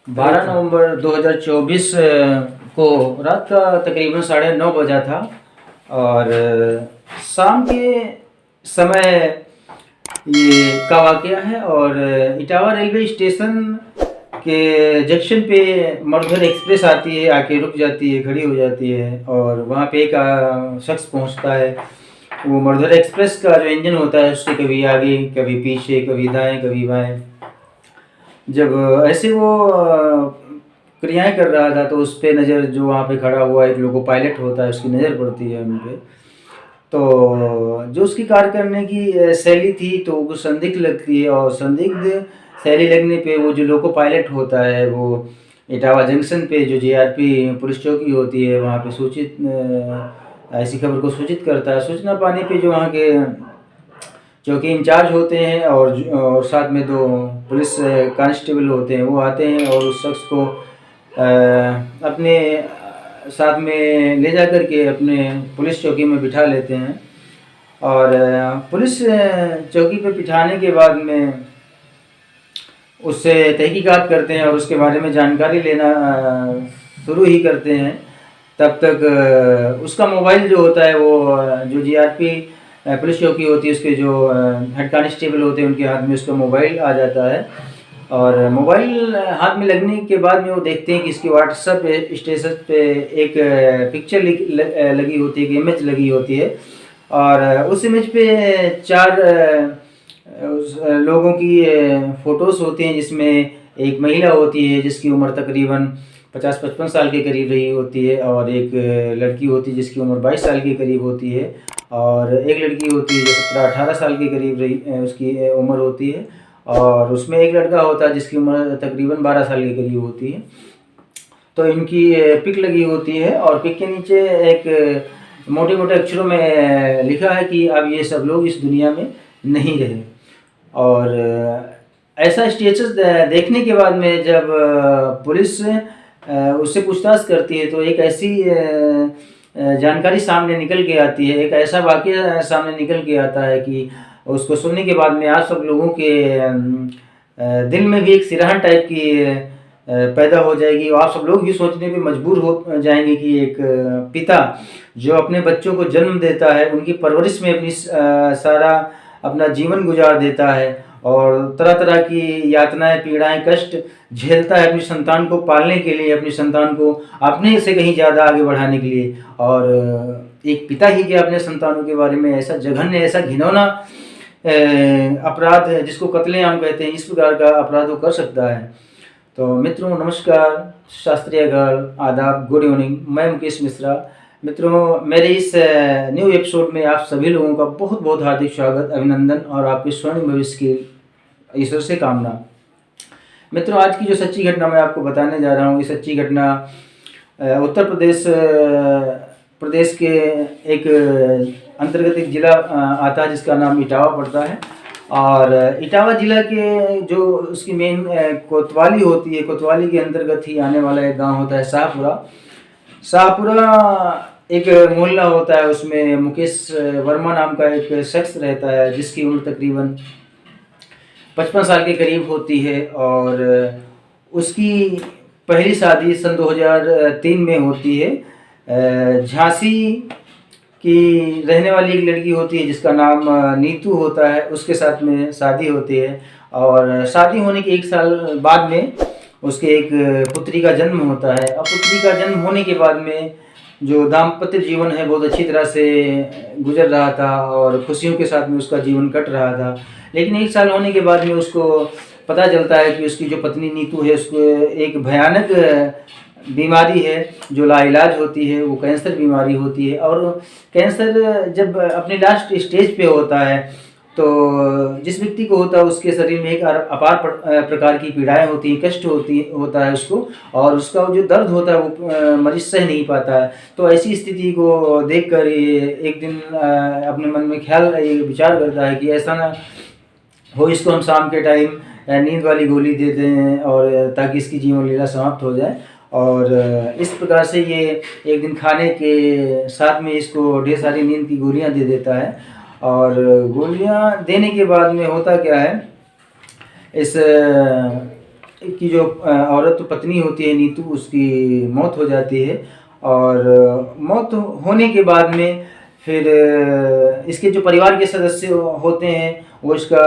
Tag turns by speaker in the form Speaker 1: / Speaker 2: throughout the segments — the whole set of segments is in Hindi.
Speaker 1: 12 नवंबर 2024 को रात का तकरीबन 9:30 बजा था और शाम के समय ये का वाक़या है। और इटावा रेलवे स्टेशन के जंक्शन पे मरुधर एक्सप्रेस आती है, आके रुक जाती है, खड़ी हो जाती है और वहाँ पे एक शख्स पहुँचता है। वो मरुधर एक्सप्रेस का जो इंजन होता है उससे कभी आगे, कभी पीछे, कभी दाएँ, कभी बाएँ। जब ऐसे वो क्रियाएँ कर रहा था तो उस पे नज़र, जो वहाँ पे खड़ा हुआ एक लोको पायलट होता है, उसकी नज़र पड़ती है उन पे। तो जो उसकी कार्य करने की शैली थी तो वो संदिग्ध लगती है और संदिग्ध शैली लगने पे वो जो लोको पायलट होता है वो इटावा जंक्शन पे जो जीआरपी पुलिस चौकी होती है वहाँ पे ऐसी खबर को सूचित करता है। सूचना पाने पे जो वहाँ के चौकी इंचार्ज होते हैं और साथ में 2 पुलिस कांस्टेबल होते हैं, वो आते हैं और उस शख्स को अपने साथ में ले जा कर के अपने पुलिस चौकी में बिठा लेते हैं। और पुलिस चौकी पे बिठाने के बाद में उससे तहकीकात करते हैं और उसके बारे में जानकारी लेना शुरू ही करते हैं। तब तक उसका मोबाइल जो होता है वो जो जीआरपी पुलिस चौकी होती है उसके जो हेड कांस्टेबल होते हैं उनके हाथ में उसका मोबाइल आ जाता है। और मोबाइल हाथ में लगने के बाद में वो देखते हैं कि इसके व्हाट्सएप स्टेटस पे एक पिक्चर लगी होती है, एक इमेज लगी होती है और उस इमेज पे 4 लोगों की फ़ोटोज़ होती हैं, जिसमें एक महिला होती है जिसकी उम्र तकरीबन 50-55 साल के करीब रही होती है और एक लड़की होती है जिसकी उम्र 22 साल के करीब होती है और एक लड़की होती है जो 17-18 साल के करीब रही उसकी उम्र होती है और उसमें एक लड़का होता है जिसकी उम्र तकरीबन 12 साल के करीब होती है। तो इनकी पिक लगी होती है और पिक के नीचे एक मोटे-मोटे अक्षरों में लिखा है कि अब ये सब लोग इस दुनिया में नहीं रहे। और ऐसा स्टेटस देखने के बाद में जब पुलिस उससे पूछताछ करती है तो एक ऐसी जानकारी सामने निकल के आती है, एक ऐसा वाक़या सामने निकल के आता है कि उसको सुनने के बाद में आप सब लोगों के दिल में भी एक सिरहन टाइप की पैदा हो जाएगी और आप सब लोग ये सोचने पे मजबूर हो जाएंगे कि एक पिता जो अपने बच्चों को जन्म देता है, उनकी परवरिश में अपनी सारा अपना जीवन गुजार देता है और तरह तरह की यातनाएं, पीड़ाएं, कष्ट झेलता है अपनी संतान को पालने के लिए, अपनी संतान को अपने से कहीं ज़्यादा आगे बढ़ाने के लिए। और एक पिता ही क्या अपने संतानों के बारे में ऐसा जघन्य, ऐसा घिनौना अपराध है जिसको कत्लेआम कहते हैं, इस प्रकार का अपराध वो कर सकता है। तो मित्रों नमस्कार, शास्त्रीय गाल, आदाब, गुड इवनिंग। मैं मुकेश मिश्रा। मित्रों मेरे इस न्यू एपिसोड में आप सभी लोगों का बहुत बहुत हार्दिक स्वागत, अभिनंदन और आपके स्वर्णिम भविष्य की ईश्वर से कामना। मित्रों आज की जो सच्ची घटना मैं आपको बताने जा रहा हूँ, ये सच्ची घटना उत्तर प्रदेश के एक अंतर्गत एक ज़िला आता है जिसका नाम इटावा पड़ता है। और इटावा ज़िला के जो उसकी मेन कोतवाली होती है, कोतवाली के अंतर्गत ही आने वाला एक गांव होता है शाहपुरा एक मोहल्ला होता है, उसमें मुकेश वर्मा नाम का एक शख्स रहता है जिसकी उम्र तकरीबन 55 साल के करीब होती है और उसकी पहली शादी सन 2003 में होती है। झांसी की रहने वाली एक लड़की होती है जिसका नाम नीतू होता है, उसके साथ में शादी होती है और शादी होने के 1 साल बाद में उसके एक पुत्री का जन्म होता है। और पुत्री का जन्म होने के बाद में जो दाम्पत्य जीवन है बहुत अच्छी तरह से गुजर रहा था और खुशियों के साथ में उसका जीवन कट रहा था। लेकिन 1 साल होने के बाद में उसको पता चलता है कि उसकी जो पत्नी नीतू है उसको एक भयानक बीमारी है जो लाइलाज होती है, वो कैंसर बीमारी होती है। और कैंसर जब अपने लास्ट स्टेज पे होता है तो जिस व्यक्ति को होता है उसके शरीर में एक अपार प्रकार की पीड़ाएं होती हैं, कष्ट होता है उसको, और उसका जो दर्द होता है वो मरीज सह नहीं पाता है। तो ऐसी स्थिति को देखकर ये एक दिन अपने मन में ख्याल विचार करता है कि ऐसा ना हो इसको हम शाम के टाइम नींद वाली गोली दे दें और ताकि इसकी जीवन लीला समाप्त हो जाए। और इस प्रकार से ये एक दिन खाने के साथ में इसको ढेर सारी नींद की गोलियां दे देता है। और गोलियां देने के बाद में होता क्या है, इस की जो औरत पत्नी होती है नीतू, उसकी मौत हो जाती है। और मौत होने के बाद में फिर इसके जो परिवार के सदस्य होते हैं वो इसका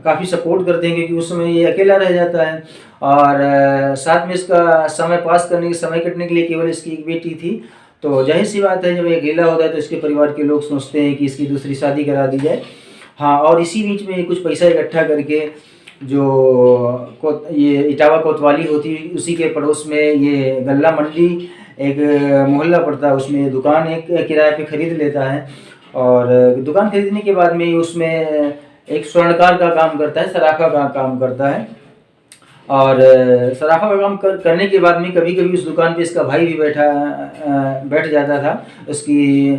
Speaker 1: काफ़ी सपोर्ट करते हैं, क्योंकि उस समय ये अकेला रह जाता है। और साथ में इसका समय पास करने के, समय कटने के लिए केवल इसकी एक बेटी थी। तो जाहिर सी बात है, जब ये अकेला होता है तो इसके परिवार के लोग सोचते हैं कि इसकी दूसरी शादी करा दी जाए। हाँ, और इसी बीच में कुछ पैसा इकट्ठा करके जो ये इटावा कोतवाली होती है उसी के पड़ोस में ये गल्ला मंडी एक मोहल्ला पड़ता है, उसमें दुकान एक किराए पे ख़रीद लेता है। और दुकान खरीदने के बाद में उसमें एक स्वर्णकार का काम करता है, सराफा का काम करता है। और सराफा का काम करने के बाद में कभी कभी उस दुकान पे इसका भाई भी बैठ जाता था, उसकी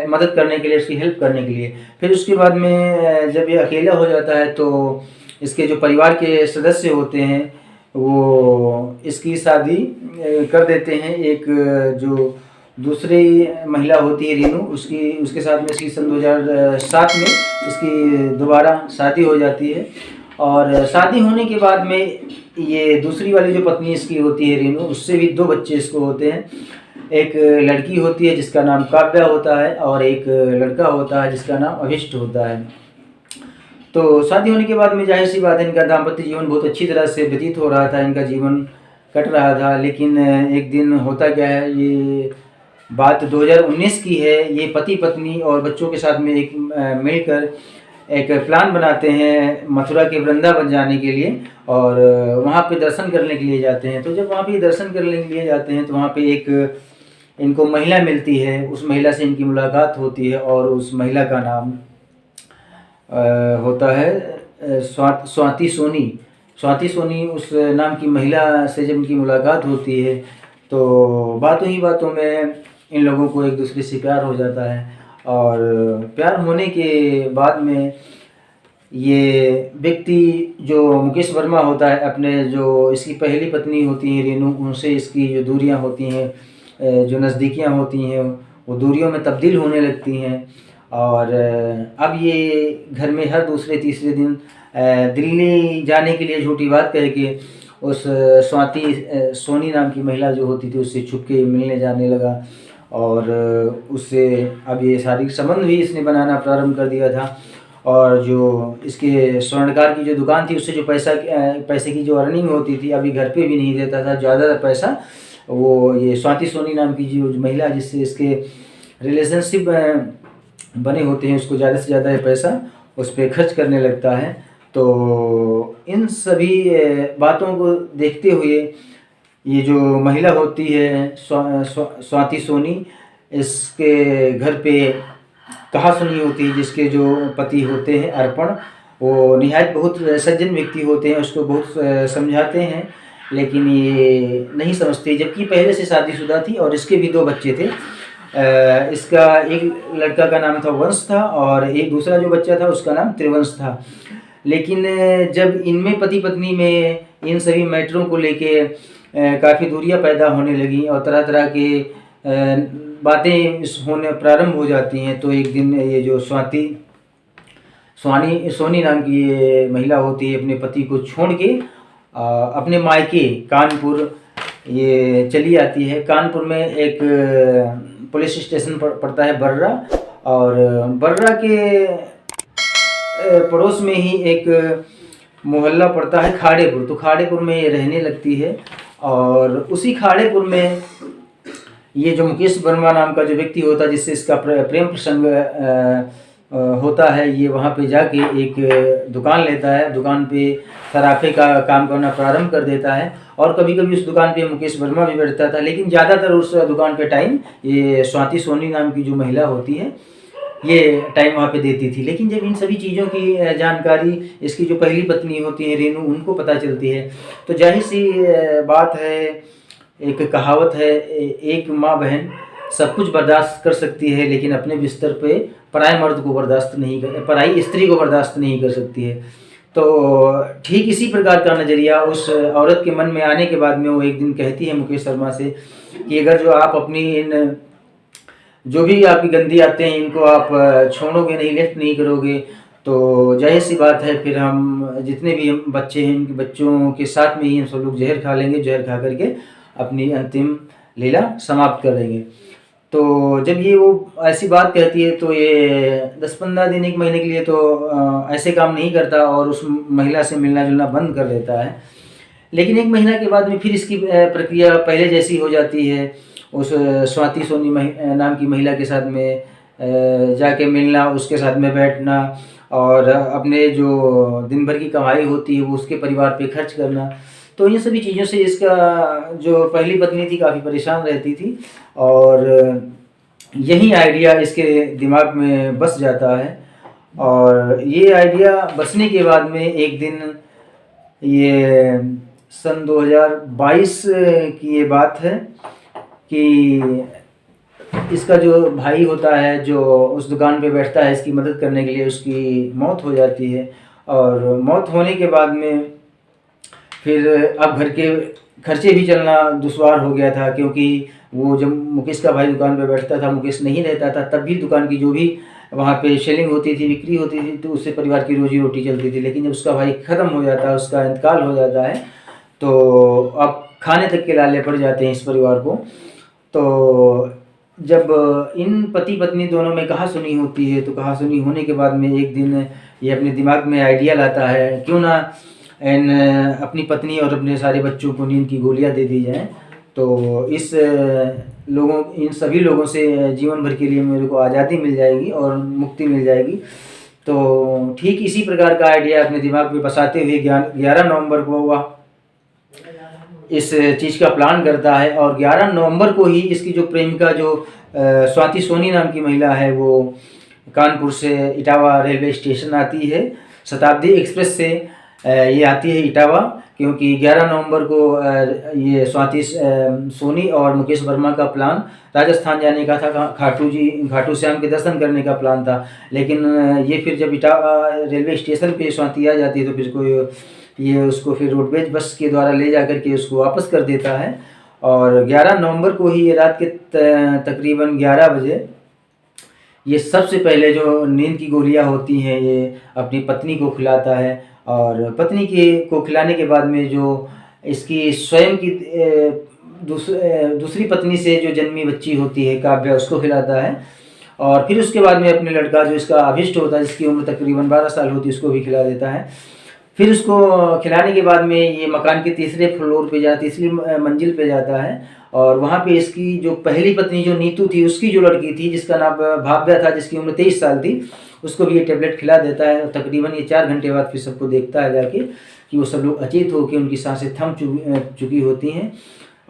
Speaker 1: मदद करने के लिए, उसकी हेल्प करने के लिए। फिर उसके बाद में जब ये अकेला हो जाता है तो इसके जो परिवार के सदस्य होते हैं वो इसकी शादी कर देते हैं। एक जो दूसरी महिला होती है रीनू, उसके साथ में इसकी सन 2007 में इसकी दोबारा शादी हो जाती है। और शादी होने के बाद में ये दूसरी वाली जो पत्नी इसकी होती है रीनू, उससे भी 2 बच्चे इसको होते हैं। एक लड़की होती है जिसका नाम काव्या होता है और एक लड़का होता है जिसका नाम अभिष्ट होता है। तो शादी होने के बाद में जाहिर सी बात है, इनका दाम्पत्य जीवन बहुत अच्छी तरह से व्यतीत हो रहा था, इनका जीवन कट रहा था। लेकिन एक दिन होता क्या है, ये बात 2019 की है। ये पति पत्नी और बच्चों के साथ में एक मिलकर एक प्लान बनाते हैं मथुरा के वृंदावन जाने के लिए, और वहाँ पे दर्शन करने के लिए जाते हैं। तो जब वहाँ पे दर्शन करने के लिए जाते हैं तो वहाँ पे एक इनको महिला मिलती है, उस महिला से इनकी मुलाकात होती है। और उस महिला का नाम होता है स्वाति सोनी। स्वाति सोनी उस नाम की महिला से जब इनकी मुलाकात होती है तो बातों ही बातों में इन लोगों को एक दूसरे से प्यार हो जाता है। और प्यार होने के बाद में ये व्यक्ति जो मुकेश वर्मा होता है, अपने जो इसकी पहली पत्नी होती है रेनू, उनसे इसकी जो दूरियां होती हैं, जो नज़दीकियां होती हैं, वो दूरियों में तब्दील होने लगती हैं। और अब ये घर में हर दूसरे तीसरे दिन दिल्ली जाने के लिए झूठी बात कह के उस स्वाति सोनी नाम की महिला जो होती थी उससे छुप के मिलने जाने लगा। और उससे अब ये शारीरिक संबंध भी इसने बनाना प्रारंभ कर दिया था। और जो इसके स्वर्णकार की जो दुकान थी उससे जो पैसे की जो अर्निंग होती थी, अभी घर पे भी नहीं देता था ज़्यादा पैसा। वो ये स्वाति सोनी नाम की जो महिला जिससे इसके रिलेशनशिप बने होते हैं, उसको ज़्यादा से ज़्यादा पैसा उस पर खर्च करने लगता है। तो इन सभी बातों को देखते हुए ये जो महिला होती है स्वाति सोनी, इसके घर पे कहा सुनी होती है, जिसके जो पति होते हैं अर्पण, वो निहायत बहुत सज्जन व्यक्ति होते हैं, उसको बहुत समझाते हैं लेकिन ये नहीं समझते। जबकि पहले से शादीशुदा थी और इसके भी 2 बच्चे थे। इसका एक लड़का का नाम था वंश था और एक दूसरा जो बच्चा था उसका नाम त्रिवंश था। लेकिन जब इनमें पति पत्नी में इन सभी मैटरों को लेके काफ़ी दूरियां पैदा होने लगी और तरह तरह के बातें होने प्रारंभ हो जाती हैं, तो एक दिन ये जो सोनी नाम की ये महिला होती है अपने पति को छोड़ के अपने मायके कानपुर ये चली आती है। कानपुर में एक पुलिस स्टेशन पड़ता है बर्रा, और बर्रा के पड़ोस में ही एक मोहल्ला पड़ता है खाड़ेपुर। तो खाड़ेपुर में ये रहने लगती है और उसी खाड़ेपुर में ये जो मुकेश वर्मा नाम का जो व्यक्ति होता है जिससे इसका प्रेम प्रसंग होता है, ये वहाँ पे जाके एक दुकान लेता है। दुकान पे सराफे का काम करना प्रारंभ कर देता है और कभी कभी उस दुकान पे मुकेश वर्मा भी बैठता था, लेकिन ज़्यादातर उस दुकान पे टाइम ये स्वाति सोनी नाम की जो महिला होती है ये टाइम वहाँ पे देती थी। लेकिन जब इन सभी चीज़ों की जानकारी इसकी जो पहली पत्नी होती है रेनू, उनको पता चलती है, तो जाहिर सी बात है, एक कहावत है, एक माँ बहन सब कुछ बर्दाश्त कर सकती है लेकिन अपने बिस्तर पे पराए मर्द को बर्दाश्त नहीं कर, पराई स्त्री को बर्दाश्त नहीं कर सकती है। तो ठीक इसी प्रकार का नज़रिया उस औरत के मन में आने के बाद में वो एक दिन कहती है मुकेश शर्मा से कि अगर जो आप अपनी इन जो भी आपकी गंदी आते हैं इनको आप छोड़ोगे नहीं, लेफ्ट नहीं करोगे, तो जाहिर सी बात है फिर हम जितने भी हम बच्चे हैं इनके बच्चों के साथ में ही हम सब लोग जहर खा लेंगे, जहर खा करके अपनी अंतिम लीला समाप्त कर देंगे। तो जब ये वो ऐसी बात कहती है तो ये 10-15 दिन 1 महीने के लिए तो ऐसे काम नहीं करता और उस महिला से मिलना जुलना बंद कर देता है। लेकिन 1 महीना के बाद में फिर इसकी प्रक्रिया पहले जैसी हो जाती है। उस स्वाति सोनी नाम की महिला के साथ में जाके मिलना, उसके साथ में बैठना और अपने जो दिन भर की कमाई होती है वो उसके परिवार पे खर्च करना। तो इन सभी चीज़ों से इसका जो पहली पत्नी थी काफ़ी परेशान रहती थी और यही आइडिया इसके दिमाग में बस जाता है। और ये आइडिया बसने के बाद में एक दिन, ये सन 2022 की ये बात है कि इसका जो भाई होता है जो उस दुकान पे बैठता है इसकी मदद करने के लिए, उसकी मौत हो जाती है। और मौत होने के बाद में फिर अब घर के खर्चे भी चलना दुश्वार हो गया था, क्योंकि वो जब मुकेश का भाई दुकान पे बैठता था, मुकेश नहीं रहता था, तब भी दुकान की जो भी वहाँ पे सेलिंग होती थी, बिक्री होती थी, तो उससे परिवार की रोजी रोटी चलती थी। लेकिन जब उसका भाई ख़त्म हो जाता है, उसका इंतकाल हो जाता है, तो अब खाने तक के लाले पड़ जाते हैं इस परिवार को। तो जब इन पति पत्नी दोनों में कहासुनी होती है, तो कहासुनी होने के बाद में एक दिन ये अपने दिमाग में आइडिया लाता है, क्यों ना अपनी पत्नी और अपने सारे बच्चों को नींद की गोलियां दे दी जाएं, तो इन सभी लोगों से जीवन भर के लिए मेरे को आज़ादी मिल जाएगी और मुक्ति मिल जाएगी। तो ठीक इसी प्रकार का आइडिया अपने दिमाग में बसाते हुए 11 नवंबर को हुआ इस चीज़ का प्लान करता है। और 11 नवंबर को ही इसकी जो प्रेमिका जो स्वाति सोनी नाम की महिला है, वो कानपुर से इटावा रेलवे स्टेशन आती है। शताब्दी एक्सप्रेस से ये आती है इटावा, क्योंकि 11 नवंबर को ये स्वाति सोनी और मुकेश वर्मा का प्लान राजस्थान जाने का था, खाटू श्याम के दर्शन करने का प्लान था। लेकिन ये फिर जब इटावा रेलवे स्टेशन पे स्वाति आ जाती है, तो फिर ये उसको फिर रोडवेज बस के द्वारा ले जा कर के उसको वापस कर देता है। और 11 नवंबर को ही ये रात के तकरीबन 11 बजे ये सबसे पहले जो नींद की गोलियां होती हैं ये अपनी पत्नी को खिलाता है। और पत्नी को खिलाने के बाद में जो इसकी स्वयं की दूसरी पत्नी से जो जन्मी बच्ची होती है काव्या, उसको खिलाता है। और फिर उसके बाद में अपने लड़का जो इसका अभिष्ट होता है, जिसकी उम्र तकरीबन 12 साल होती है, उसको भी खिला देता है। फिर उसको खिलाने के बाद में ये मकान के तीसरी मंजिल पे जाता है। और वहाँ पे इसकी जो पहली पत्नी जो नीतू थी, उसकी जो लड़की थी जिसका नाम भाव्या था, जिसकी उम्र 23 साल थी, उसको भी ये टेबलेट खिला देता है। और तकरीबन ये 4 घंटे बाद फिर सबको देखता है जाके कि वो सब लोग अचेत होकर उनकी सांसें थम चुकी होती हैं।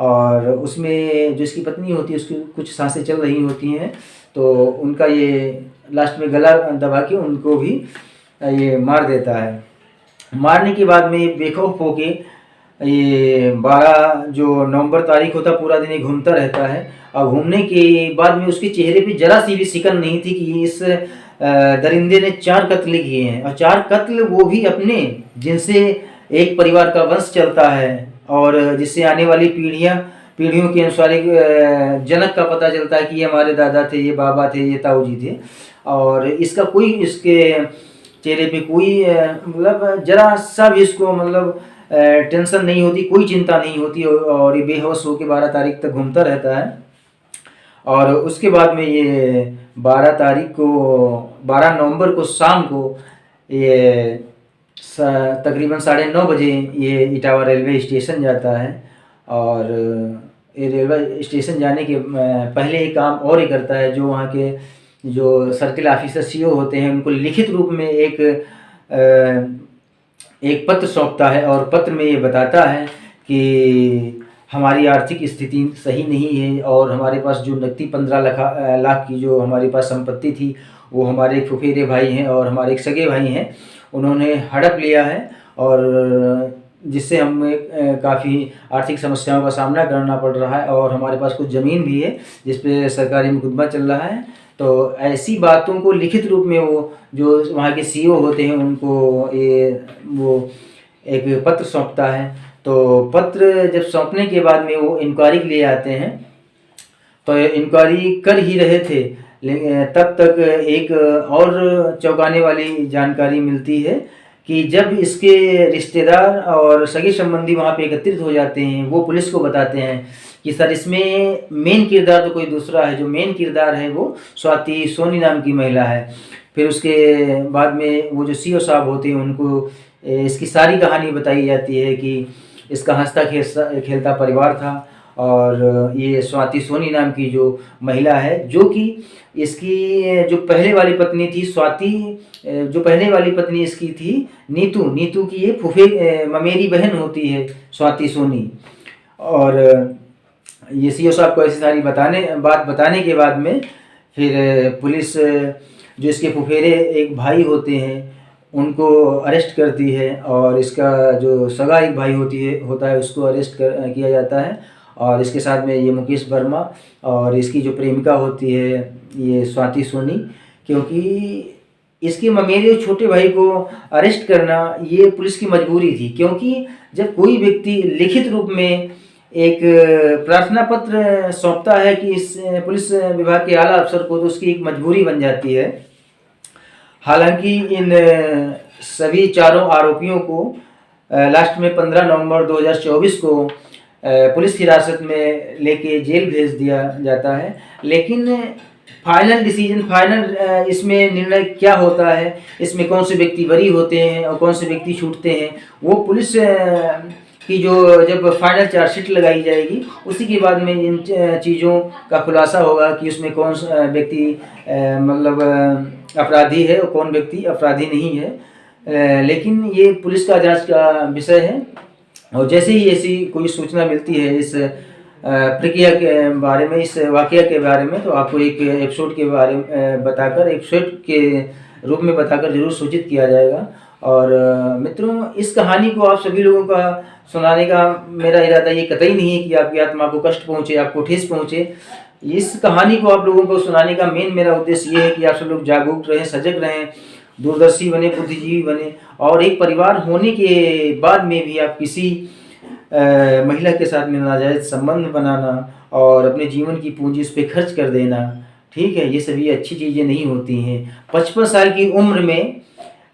Speaker 1: और उसमें जो इसकी पत्नी होती है उसकी कुछ सांसें चल रही होती हैं, तो उनका ये लास्ट में गला दबा के उनको भी ये मार देता है। मारने के बाद में बेखौफ होके ये 12 जो नवंबर तारीख होता, पूरा दिन ये घूमता रहता है। और घूमने के बाद में उसके चेहरे पे जरा सी भी सिकन नहीं थी कि इस दरिंदे ने 4 कत्ल किए हैं, और 4 कत्ल वो भी अपने, जिनसे एक परिवार का वंश चलता है और जिससे आने वाली पीढ़ियों के अनुसार एक जनक का पता चलता है कि ये हमारे दादा थे, ये बाबा थे, ये ताऊ जी थे। और इसका कोई इसके चेहरे पे कोई मतलब जरा सा भी इसको मतलब टेंशन नहीं होती, कोई चिंता नहीं होती, और ये बेहोश होकर 12 तारीख तक घूमता रहता है। और उसके बाद में ये 12 नवंबर को शाम को ये तकरीबन 9:30 बजे ये इटावा रेलवे स्टेशन जाता है। और ये रेलवे स्टेशन जाने के पहले एक काम और ही करता है, जो वहाँ के जो सर्किल ऑफिसर सीओ होते हैं उनको लिखित रूप में एक पत्र सौंपता है। और पत्र में ये बताता है कि हमारी आर्थिक स्थिति सही नहीं है, और हमारे पास जो नकदी 15 लाख की जो हमारे पास संपत्ति थी, वो हमारे फुफेरे भाई हैं और हमारे एक सगे भाई हैं, उन्होंने हड़प लिया है। और जिससे हमें काफ़ी आर्थिक समस्याओं का सामना करना पड़ रहा है, और हमारे पास कुछ ज़मीन भी है जिस पे सरकारी मुकदमा चल रहा है। तो ऐसी बातों को लिखित रूप में वो जो वहाँ के सीईओ होते हैं उनको वो एक पत्र सौंपता है। तो पत्र जब सौंपने के बाद में वो इंक्वायरी के लिए आते हैं, तो इंक्वायरी कर ही रहे थे, लेकिन तब तक एक और चौंकाने वाली जानकारी मिलती है कि जब इसके रिश्तेदार और सगे संबंधी वहाँ पे एकत्रित हो जाते हैं, वो पुलिस को बताते हैं कि सर इसमें मेन किरदार तो कोई दूसरा है, जो मेन किरदार है वो स्वाति सोनी नाम की महिला है। फिर उसके बाद में वो जो सीओ साहब होते हैं उनको इसकी सारी कहानी बताई जाती है कि इसका हंसता खेलता परिवार था और ये स्वाति सोनी नाम की जो महिला है, जो कि इसकी जो पहले वाली पत्नी थी स्वाति, जो पहले वाली पत्नी इसकी थी नीतू की ये फूफे ममेरी बहन होती है स्वाति सोनी। और ये सीओ साहब को ऐसी सारी बात बताने के बाद में फिर पुलिस जो इसके फुफेरे एक भाई होते हैं उनको अरेस्ट करती है और इसका जो सगा एक भाई होता है उसको अरेस्ट किया जाता है। और इसके साथ में ये मुकेश वर्मा और इसकी जो प्रेमिका होती है ये स्वाति सोनी, क्योंकि इसके ममेरे छोटे भाई को अरेस्ट करना ये पुलिस की मजबूरी थी, क्योंकि जब कोई व्यक्ति लिखित रूप में एक प्रार्थना पत्र सौंपता है कि इस पुलिस विभाग के आला अफसर को, तो उसकी एक मजबूरी बन जाती है। हालांकि इन सभी चारों आरोपियों को लास्ट में 15 नवंबर 2024 को पुलिस हिरासत में लेके जेल भेज दिया जाता है। लेकिन फाइनल इसमें निर्णय क्या होता है, इसमें कौन से व्यक्ति बरी होते हैं और कौन से व्यक्ति छूटते हैं, वो पुलिस की जो जब फाइनल चार्जशीट लगाई जाएगी उसी के बाद में इन चीज़ों का खुलासा होगा कि उसमें कौन सा व्यक्ति मतलब अपराधी है और कौन व्यक्ति अपराधी नहीं है। लेकिन ये पुलिस का जांच का विषय है और जैसे ही ऐसी कोई सूचना मिलती है इस प्रक्रिया के बारे में, इस वाकया के बारे में, तो आपको एक एपिसोड के बारे में बताकर, एपिसोड के रूप में बताकर जरूर सूचित किया जाएगा। और मित्रों, इस कहानी को आप सभी लोगों का सुनाने का मेरा इरादा ये कतई नहीं है कि आपकी आत्मा को कष्ट पहुँचे, आपको ठेस पहुँचे। इस कहानी को आप लोगों को सुनाने का मेन मेरा उद्देश्य ये है कि आप सब लोग जागरूक रहें, सजग रहें, दूरदर्शी बने, बुद्धिजीवी बने और एक परिवार होने के बाद में भी आप किसी महिला के साथ में नाजायज संबंध बनाना और अपने जीवन की पूंजी उस पर खर्च कर देना, ठीक है, ये सभी अच्छी चीज़ें नहीं होती हैं। 55 साल की उम्र में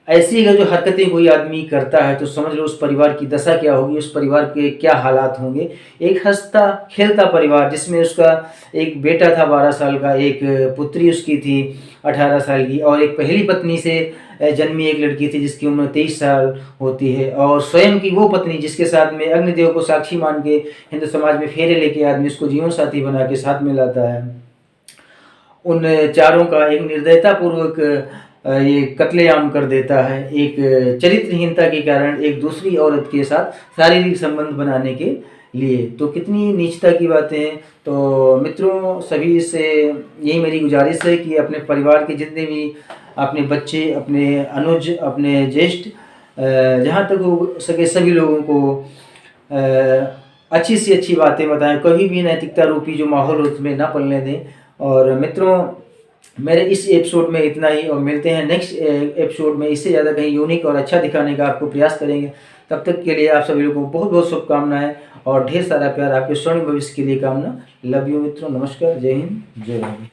Speaker 1: ऐसी अगर जो हरकतें कोई आदमी करता है तो समझ लो उस परिवार की दशा क्या होगी, उस परिवार के क्या हालात होंगे। एक हंसता खेलता परिवार जिसमें उसका एक बेटा था 12 साल का, एक पुत्री उसकी थी 18 साल की और एक पहली पत्नी से जन्मी एक लड़की थी जिसकी उम्र 23 साल होती है, और स्वयं की वो पत्नी जिसके साथ में अग्निदेव को साक्षी मान के हिंदू समाज में फेरे लेके आदमी उसको जीवन साथी बना के साथ में लाता है। उन चारों का एक निर्दयतापूर्वक ये कत्लेआम कर देता है, एक चरित्रहीनता के कारण एक दूसरी औरत के साथ शारीरिक संबंध बनाने के लिए। तो कितनी नीचता की बातें हैं। तो मित्रों, सभी से यही मेरी गुजारिश है कि अपने परिवार के जितने भी अपने बच्चे, अपने अनुज, अपने ज्येष्ठ, जहाँ तक हो सके सभी लोगों को अच्छी से अच्छी बातें बताएं, कभी भी नैतिकता रूपी जो माहौल उसमें ना पलने दें। और मित्रों, मेरे इस एपिसोड में इतना ही और मिलते हैं नेक्स्ट एपिसोड में, इससे ज़्यादा कहीं यूनिक और अच्छा दिखाने का आपको प्रयास करेंगे। तब तक के लिए आप सभी लोगों को बहुत बहुत शुभकामनाएं और ढेर सारा प्यार, आपके स्वर्णिम भविष्य के लिए कामना। लव यू मित्रों, नमस्कार, जय हिंद, जय भारत।